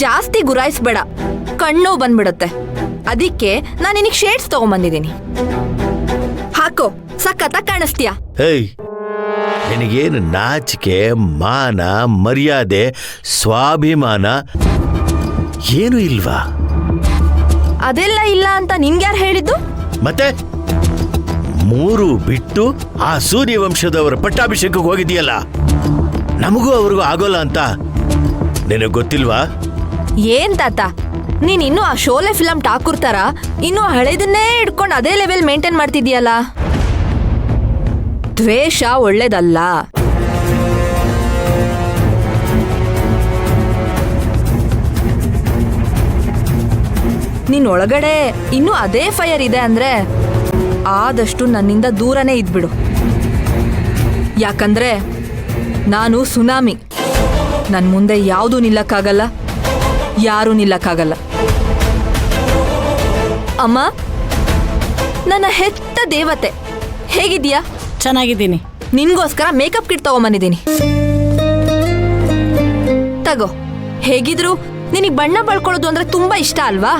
ಜಾಸ್ತಿ ಗುರಾಯಿಸ್ಬೇಡ, ಕಣ್ಣು ಬಂದ್ಬಿಡುತ್ತೆ. ಅದಕ್ಕೆ ನಾನು ನಿನಗೆ ಶೇಡ್ಸ್ ತಗೊಂಬಂದಿದ್ದೀನಿ. ಹಾಕೋ, ಸಖತ್ತಾಗಿ ಕಾಣಿಸ್ತೀಯಾ. ಹೇಯ್, ನಿನಗೇನು ನಾಚಿಕೆ, ಮಾನ, ಮರ್ಯಾದೆ, ಸ್ವಾಭಿಮಾನ ಏನು ಇಲ್ವಾ? ಅದೆಲ್ಲ ಇಲ್ಲ ಅಂತ ನಿನ್ಗ್ಯಾರು ಹೇಳಿದ್ದು? ಮತ್ತೆ 3 ಬಿಟ್ಟು ಆ ಸೂರ್ಯವಂಶದವರ ಪಟ್ಟಾಭಿಷೇಕಕ್ಕೆ ಹೋಗಿದೆಯಲ್ಲ, ನಮಗೂ ಅವ್ರಿಗೂ ಆಗೋಲ್ಲ ಅಂತ ನಿನಗೆ ಗೊತ್ತಿಲ್ವಾ? ಏನ್ ತಾತ, ನೀನ್ ಇನ್ನೂ ಆ ಶೋಲೆ ಫಿಲಂ ಠಾಕೂರ್ ತರ ಇನ್ನೂ ಹಳೆದನ್ನೇ ಇಟ್ಕೊಂಡು ಅದೇ ಲೆವೆಲ್ ಮೇಂಟೈನ್ ಮಾಡ್ತಿದ್ಯಲ್ಲ. ದ್ವೇಷ ಒಳ್ಳೇದಲ್ಲ. ನಿನ್ ಒಳಗಡೆ ಇನ್ನೂ ಅದೇ ಫೈರ್ ಇದೆ ಅಂದ್ರೆ ಆದಷ್ಟು ನನ್ನಿಂದ ದೂರನೇ ಇದ್ಬಿಡು. ಯಾಕಂದ್ರೆ ನಾನು ಸುನಾಮಿ. ನನ್ ಮುಂದೆ ಯಾವುದೂ ನಿಲ್ಲಕ್ಕಾಗಲ್ಲ, ಯಾರೂ ನಿಲ್ಲಕ್ಕಾಗಲ್ಲ. ಅಮ್ಮ, ನನ್ನ ಹೆತ್ತ ದೇವತೆ, ಹೇಗಿದ್ಯಾ? ಚೆನ್ನಾಗಿದ್ದೀನಿ. ನಿನ್ಗೋಸ್ಕರ ಮೇಕಪ್ ಕಿಟ್ ತಗೊಂಬಂದಿದ್ದೀನಿ. ತಗೋ. ಹೇಗಿದ್ರು ನಿನಗೆ ಬಣ್ಣ ಬಳ್ಕೊಳ್ಳೋದು ಅಂದ್ರೆ ತುಂಬಾ ಇಷ್ಟ ಅಲ್ವಾ?